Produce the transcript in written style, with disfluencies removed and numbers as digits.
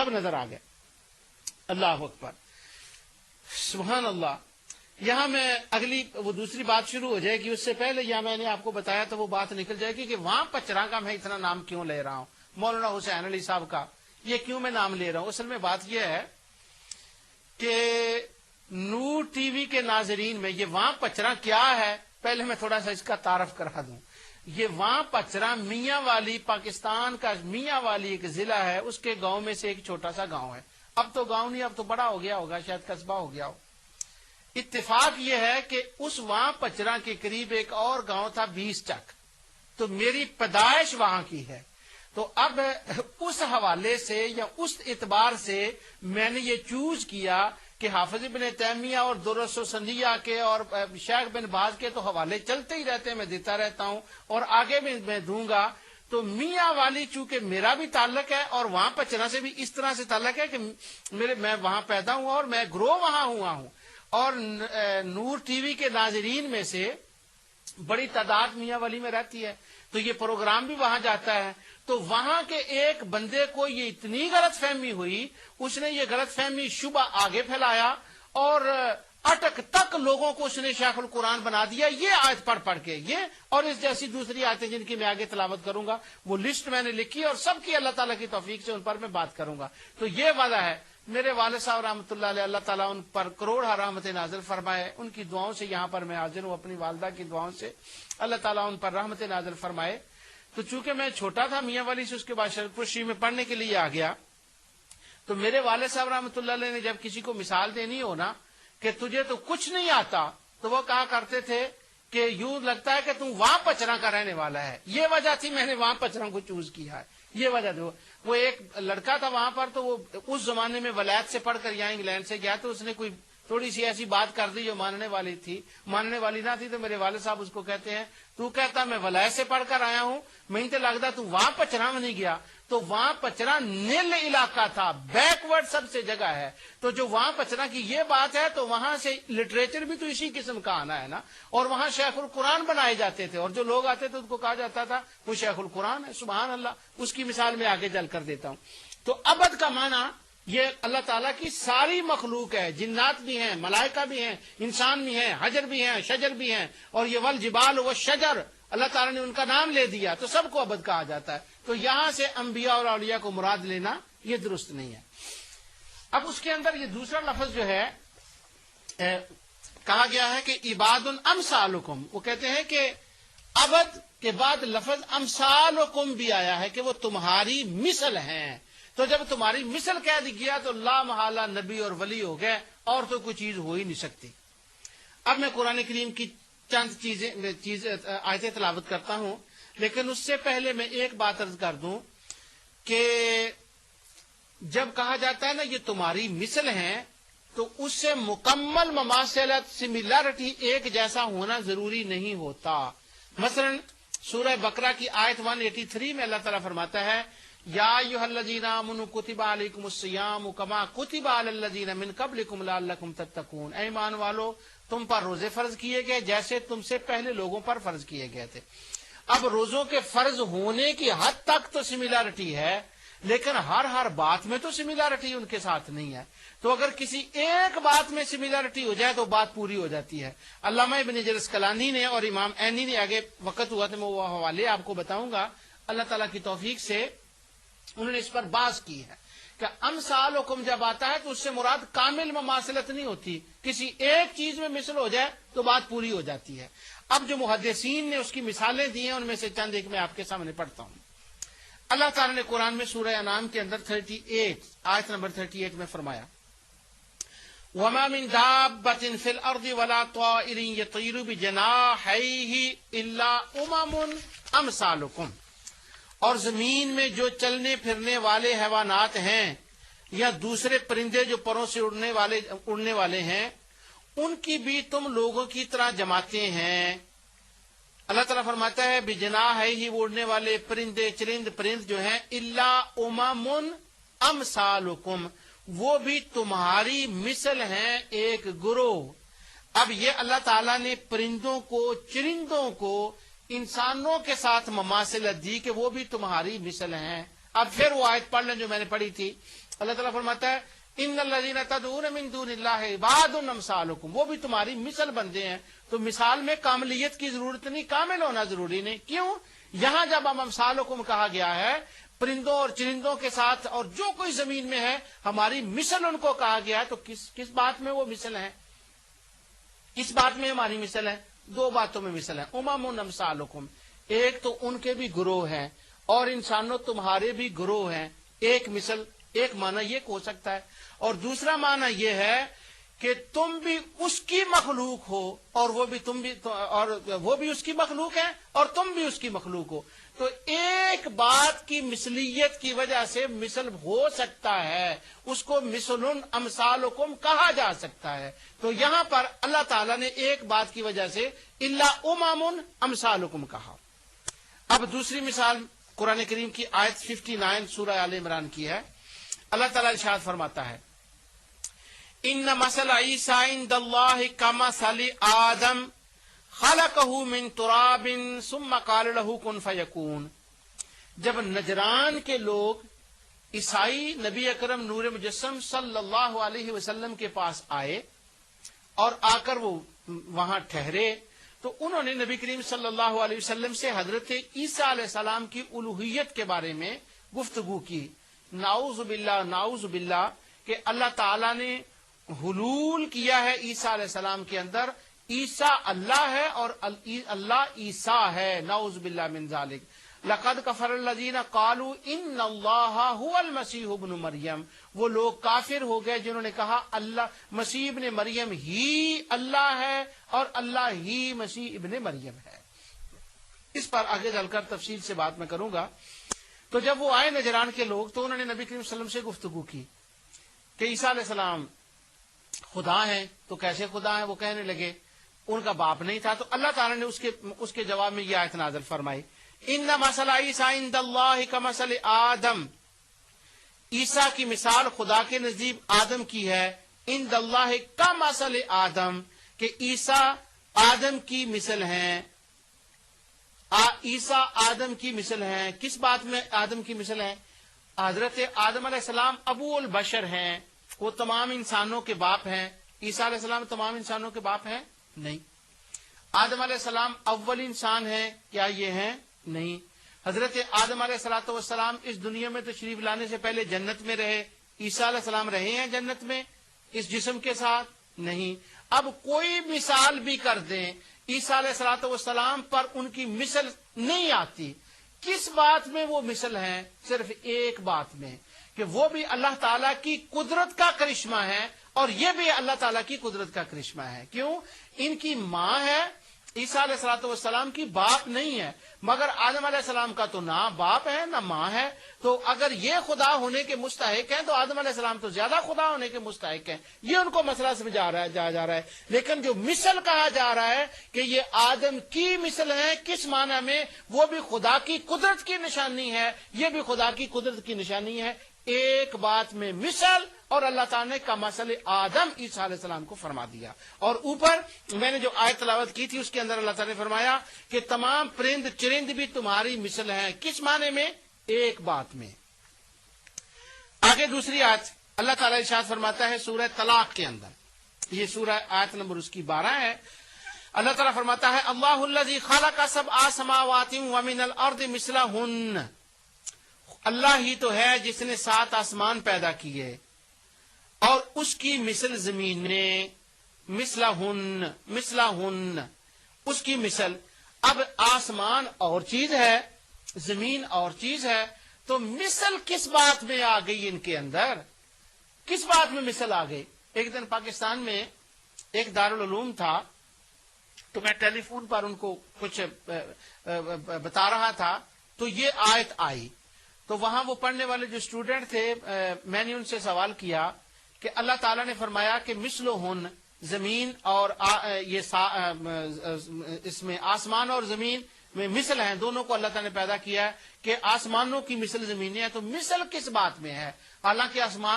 سب نظر آ گئے. اللہ اکبر، سبحان اللہ. یہاں میں اگلی وہ دوسری بات شروع ہو جائے گی، اس سے پہلے یہاں میں نے آپ کو بتایا تو وہ بات نکل جائے گی کہ وہاں پچراں کا میں اتنا نام کیوں لے رہا ہوں، مولانا حسین علی صاحب کا یہ کیوں میں نام لے رہا ہوں. اصل میں بات یہ ہے کہ نور ٹی وی کے ناظرین میں یہ وہاں پچراں کیا ہے، پہلے میں تھوڑا سا اس کا تعارف کرا دوں. یہ وہاں پچراں میاں والی، پاکستان کا میاں والی ایک ضلع ہے، اس کے گاؤں میں سے ایک چھوٹا سا گاؤں ہے. اب تو گاؤں نہیں، اب تو بڑا ہو گیا ہوگا، شاید قصبہ ہو گیا ہو. اتفاق یہ ہے کہ اس وہاں پچراں کے قریب ایک اور گاؤں تھا 20 چک، تو میری پیدائش وہاں کی ہے. تو اب اس حوالے سے یا اس اعتبار سے میں نے یہ چوز کیا کہ حافظ ابن تیمیہ اور درس و سندیہ کے اور شیخ بن باز کے تو حوالے چلتے ہی رہتے ہیں، میں دیتا رہتا ہوں اور آگے بھی میں دوں گا. تو میاں والی چونکہ میرا بھی تعلق ہے اور وہاں پچراں سے بھی اس طرح سے تعلق ہے کہ میں وہاں پیدا ہوا اور میں گرو وہاں ہوا ہوں. اور نور ٹی وی کے ناظرین میں سے بڑی تعداد میاں والی میں رہتی ہے، تو یہ پروگرام بھی وہاں جاتا ہے. تو وہاں کے ایک بندے کو یہ اتنی غلط فہمی ہوئی، اس نے یہ غلط فہمی شبہ آگے پھیلایا اور اٹک تک لوگوں کو اس نے شیخ القرآن بنا دیا. یہ آیت پڑھ کے یہ اور اس جیسی دوسری آیتیں جن کی میں آگے تلاوت کروں گا، وہ لسٹ میں نے لکھی اور سب کی اللہ تعالیٰ کی توفیق سے ان پر میں بات کروں گا. تو یہ وعدہ ہے. میرے والد صاحب رحمۃ اللہ علیہ، اللہ تعالیٰ ان پر کروڑ رحمت نازل فرمائے. ان کی دعاؤں سے یہاں پر میں حاضر ہوں، اپنی والدہ کی دعاؤں سے اللہ تعالیٰ ان پر رحمت نازل فرمائے. تو چونکہ میں چھوٹا تھا میاں والی سے، اس کے بعد شرف شریف میں پڑھنے کے لیے آ گیا. تو میرے والد صاحب رحمۃ اللہ علیہ نے جب کسی کو مثال دینی ہو نا کہ تجھے تو کچھ نہیں آتا، تو وہ کہا کرتے تھے کہ یوں لگتا ہے کہ تم وہاں پچراں کا رہنے والا ہے. یہ وجہ تھی میں نے وہاں پچراں کو چوز کیا ہے. یہ وجہ تھی. وہ ایک لڑکا تھا وہاں پر، تو وہ اس زمانے میں ولایت سے پڑھ کر یہاں انگلینڈ سے گیا، تو اس نے کوئی تھوڑی سی ایسی بات کر دی جو ماننے والی تھی، ماننے والی نہ تھی. تو میرے والد صاحب اس کو کہتے ہیں تو کہتا میں ولایت سے پڑھ کر آیا ہوں، میں تو لگتا تو وہاں پچراں میں نہیں گیا. تو وہاں پچراں نیل علاقہ تھا، بیکورڈ سب سے جگہ ہے. تو جو وہاں پچراں کی یہ بات ہے، تو وہاں سے لٹریچر بھی تو اسی قسم کا آنا ہے نا. اور وہاں شیخ القرآن بنائے جاتے تھے، اور جو لوگ آتے تھے ان کو کہا جاتا تھا وہ شیخ القرآن ہے. سبحان اللہ. اس کی مثال میں آگے چل کر دیتا ہوں. تو ابد کا معنی یہ اللہ تعالیٰ کی ساری مخلوق ہے، جنات بھی ہیں، ملائکہ بھی ہیں، انسان بھی ہیں، حجر بھی ہیں، شجر بھی ہیں. اور یہ والجبال والشجر اللہ تعالیٰ نے ان کا نام لے دیا، تو سب کو ابد کہا جاتا ہے. تو یہاں سے انبیاء اور اولیاء کو مراد لینا یہ درست نہیں ہے. اب اس کے اندر یہ دوسرا لفظ جو ہے کہا گیا ہے کہ عباد امثالکم. وہ کہتے ہیں کہ ابد کے بعد لفظ امثالکم بھی آیا ہے کہ وہ تمہاری مثل ہیں. تو جب تمہاری مثل کہہ دی گیا تو لا محالہ نبی اور ولی ہو گئے، اور تو کوئی چیز ہو ہی نہیں سکتی. اب میں قرآن کریم کی چند آیتیں تلاوت کرتا ہوں، لیکن اس سے پہلے میں ایک بات عرض کر دوں کہ جب کہا جاتا ہے نا یہ تمہاری مثل ہیں، تو اس سے مکمل مماثلت، سملیرٹی ایک جیسا ہونا ضروری نہیں ہوتا. مثلا سورہ بقرہ کی آیت 183 میں اللہ تعالیٰ فرماتا ہے یا ایھا الذین آمنوا کتب علیکم الصیام کما کتب علی الذین من قبلکم لعلکم تتقون. اے ایمان والو، تم پر روزے فرض کیے گئے جیسے تم سے پہلے لوگوں پر فرض کیے گئے تھے. اب روزوں کے فرض ہونے کی حد تک تو سملیرٹی ہے، لیکن ہر بات میں تو سملیرٹی ان کے ساتھ نہیں ہے. تو اگر کسی ایک بات میں سملیرٹی ہو جائے تو بات پوری ہو جاتی ہے. علامہ ابن حجر اسقلانی نے اور امام عینی نے، آگے وقت ہوا تو میں وہ حوالے آپ کو بتاؤں گا، اللہ تعالیٰ کی توفیق سے انہوں نے اس پر بحث کی ہے کہ امثالکم جب آتا ہے تو اس سے مراد کامل مماثلت نہیں ہوتی، کسی ایک چیز میں مثل ہو جائے تو بات پوری ہو جاتی ہے. اب جو محدثین نے اس کی مثالیں دی ہیں ان میں سے چند ایک میں آپ کے سامنے پڑھتا ہوں. اللہ تعالیٰ نے قرآن میں سورہ انعام کے اندر 38 آیت نمبر 38 میں فرمایا وَمَا مِن دَابَّةٍ فِي الْأَرْضِ وَلَا طَائِرٍ يَطِيرُ بِجَنَاحَيْهِ إِلَّا أُمَمٌ أَمْثَالُكُمْ. اور زمین میں جو چلنے پھرنے والے حیوانات ہیں یا دوسرے پرندے جو پروں سے اڑنے والے ہیں، ان کی بھی تم لوگوں کی طرح جماعتیں ہیں. اللہ تعالیٰ فرماتا ہے بجناحیہ، وہ اڑنے والے پرندے پرند جو ہیں، الا امم امثالکم، وہ بھی تمہاری مثل ہیں، ایک گروہ. اب یہ اللہ تعالیٰ نے پرندوں کو، چرندوں کو انسانوں کے ساتھ مماثلت دی کہ وہ بھی تمہاری مثل ہیں. اب پھر وہ آیت پڑھ لیں جو میں نے پڑھی تھی اللہ تعالیٰ فرماتا ہے ان الذین تدعون من دون اللہ عباد امثالکم، وہ بھی تمہاری مثل بندے ہیں. تو مثال میں کاملیت کی ضرورت نہیں، کامل ہونا ضروری نہیں. کیوں؟ یہاں جب ہم امثالکم کہا گیا ہے پرندوں اور چرندوں کے ساتھ اور جو کوئی زمین میں ہے ہماری مثل ان کو کہا گیا ہے، تو کس بات میں وہ مثل ہے؟ کس بات میں ہماری مثل ہے؟ دو باتوں میں مثل ہے. امم امثالکم، ایک تو ان کے بھی گروہ ہیں اور انسانوں تمہارے بھی گروہ ہیں. ایک مثل، ایک معنی یہ ہو سکتا ہے. اور دوسرا معنی یہ ہے کہ تم بھی اس کی مخلوق ہو اور وہ بھی اس کی مخلوق ہے اور تم بھی اس کی مخلوق ہو. تو ایک بات کی مثلیت کی وجہ سے مثل ہو سکتا ہے، اس کو مثل امثالکم کہا جا سکتا ہے. تو یہاں پر اللہ تعالیٰ نے ایک بات کی وجہ سے الا امم امثالکم کہا. اب دوسری مثال قرآن کریم کی آیت 59 سورہ آل عمران کی ہے. اللہ تعالیٰ ارشاد فرماتا ہے ان مثل عیسیٰ عند اللہ کمثل آدم خلقہ من تراب ثم قال له کن فیکون. جب نجران کے لوگ عیسائی نبی اکرم نور مجسم صلی اللہ علیہ وسلم کے پاس آئے اور آ کر وہ وہاں ٹھہرے تو انہوں نے نبی کریم صلی اللہ علیہ وسلم سے حضرت عیسیٰ علیہ السلام کی الوہیت کے بارے میں گفتگو کی. نعوذ باللہ کہ اللہ تعالیٰ نے حلول کیا ہے عیسیٰ علیہ السلام کے اندر. عیسیٰ اللہ ہے اور اللہ عیسیٰ ہے. نعوذ باللہ من ذالک. لقد کفر الذین قالوا ان اللہ هو المسیح ابن مریم. وہ لوگ کافر ہو گئے جنہوں نے کہا اللہ مسیح ابن مریم ہی اللہ ہے اور اللہ ہی مسیح ابن مریم ہے. اس پر آگے چل کر تفصیل سے بات میں کروں گا. تو جب وہ آئے نجران کے لوگ تو انہوں نے نبی کریم صلی اللہ علیہ وسلم سے گفتگو کی کہ عیسیٰ علیہ السلام خدا ہیں. تو کیسے خدا ہیں؟ وہ کہنے لگے ان کا باپ نہیں تھا. تو اللہ تعالیٰ نے اس کے جواب میں یہ آیت نازل فرمائی ان مثل عیسیٰ عند اللہ کمثل آدم. عیسیٰ کی مثال خدا کے نزدیک آدم کی ہے. عند اللہ کمثل آدم کہ عیسیٰ آدم کی مثل ہیں. عیسیٰ آدم کی مثل ہیں. کس بات میں آدم کی مثل ہیں؟ حضرت آدم علیہ السلام ابو البشر ہیں، وہ تمام انسانوں کے باپ ہیں. عیسیٰ علیہ السلام تمام انسانوں کے باپ ہیں؟ نہیں. آدم علیہ السلام اول انسان ہیں؟ کیا یہ ہیں؟ نہیں. حضرت آدم علیہ السلام اس دنیا میں تشریف لانے سے پہلے جنت میں رہے. عیسیٰ علیہ السلام رہے ہیں جنت میں اس جسم کے ساتھ؟ نہیں. اب کوئی مثال بھی کر دیں عیسیٰ علیہ السلام پر ان کی مثل نہیں آتی. کس بات میں وہ مثل ہیں؟ صرف ایک بات میں کہ وہ بھی اللہ تعالیٰ کی قدرت کا کرشمہ ہے اور یہ بھی اللہ تعالیٰ کی قدرت کا کرشمہ ہے. کیوں؟ ان کی ماں ہے، عیسیٰ علیہ السلام کی باپ نہیں ہے، مگر آدم علیہ السلام کا تو نہ باپ ہے نہ ماں ہے. تو اگر یہ خدا ہونے کے مستحق ہیں تو آدم علیہ السلام تو زیادہ خدا ہونے کے مستحق ہیں. یہ ان کو مسئلہ سمجھا جا رہا ہے. لیکن جو مثل کہا جا رہا ہے کہ یہ آدم کی مثل ہے، کس معنی میں؟ وہ بھی خدا کی قدرت کی نشانی ہے، یہ بھی خدا کی قدرت کی نشانی ہے. ایک بات میں مثل اور اللہ تعالیٰ نے کمثل آدم عیسیٰ علیہ السلام کو فرما دیا. اور اوپر میں نے جو آیت تلاوت کی تھی اس کے اندر اللہ تعالیٰ نے فرمایا کہ تمام پرند چرند بھی تمہاری مثل ہیں. کس معنی میں؟ ایک بات میں. آگے دوسری آیت اللہ تعالیٰ ارشاد فرماتا ہے سورہ طلاق کے اندر، یہ سورہ آیت نمبر اس کی 12 ہے. اللہ تعالیٰ فرماتا ہے اللہ الذی خلق سبع سماوات ومن الارض مثلہن. اللہ ہی تو ہے جس نے 7 آسمان پیدا کیے اور اس کی مثل زمین نے. مثلہن اس کی مثل. اب آسمان اور چیز ہے، زمین اور چیز ہے، تو مثل کس بات میں آ گئی ان کے اندر؟ کس بات میں مثل آ گئی؟ ایک دن پاکستان میں ایک دارالعلوم تھا تو میں ٹیلی فون پر ان کو کچھ بتا رہا تھا تو یہ آیت آئی. تو وہاں وہ پڑھنے والے جو اسٹوڈنٹ تھے میں نے ان سے سوال کیا کہ اللہ تعالیٰ نے فرمایا کہ مثلہن زمین اور اس میں آسمان اور زمین میں مثل ہیں، دونوں کو اللہ تعالیٰ نے پیدا کیا ہے کہ آسمانوں کی مثل زمینیں ہیں، تو مثل کس بات میں ہے؟ حالانکہ آسمان